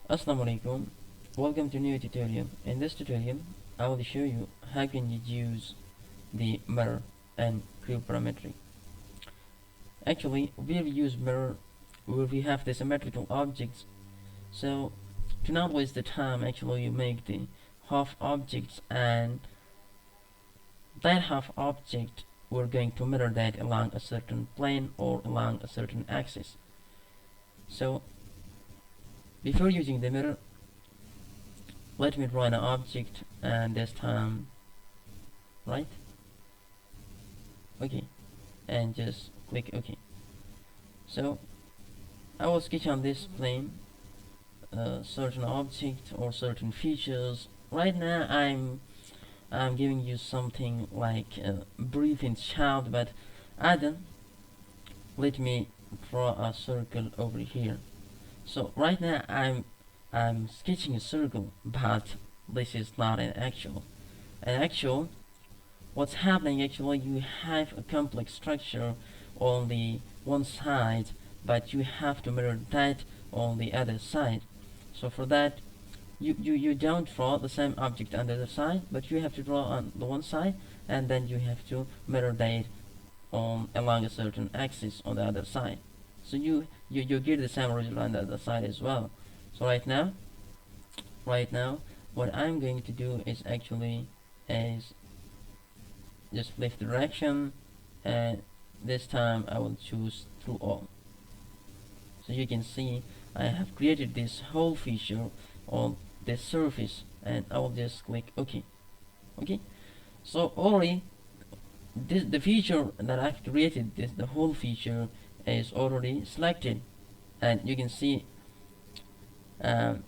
Assalamu alaikum. Welcome to new tutorial. In this tutorial, I will show you how can you use the mirror and creo parametry. Actually, we will use mirror where we have the symmetrical objects. So to not waste the time, actually you make the half objects, and that half object we're going to mirror that along a certain plane or along a certain axis. So before using the mirror, let me draw an object, and this time right, okay, and just click OK. So I will sketch on this plane certain object or certain features. Right now I'm giving you something like a breathing child, but Adam, let me draw a circle over here. So right now I'm sketching a circle, but this is not an actual. An actual, what's happening actually, you have a complex structure on the one side, but you have to mirror that on the other side. So for that, you don't draw the same object on the other side, but you have to draw on the one side, and then you have to mirror that on along a certain axis on the other side. So you get the same result on the other side as well. So right now what I'm going to do is actually is just left direction, and this time I will choose through all. So you can see I have created this whole feature on this surface, and I will just click OK. Okay, so already the feature that I've created, the whole feature is already selected, and you can see that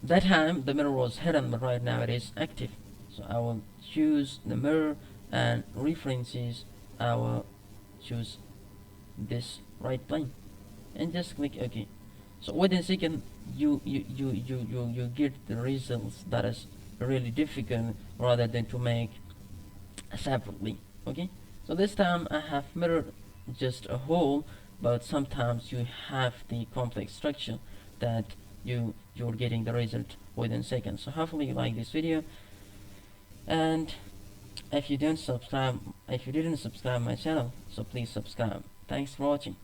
time the mirror was hidden, but right now it is active. So I will choose the mirror, and references I will choose this right plane, and just click OK. So within a second you get the results that is really difficult rather than to make separately. Okay, so this time I have mirrored just a hole, but sometimes you have the complex structure that you're getting the result within seconds. So hopefully you like this video, and if you didn't subscribe my channel, so please subscribe. Thanks for watching.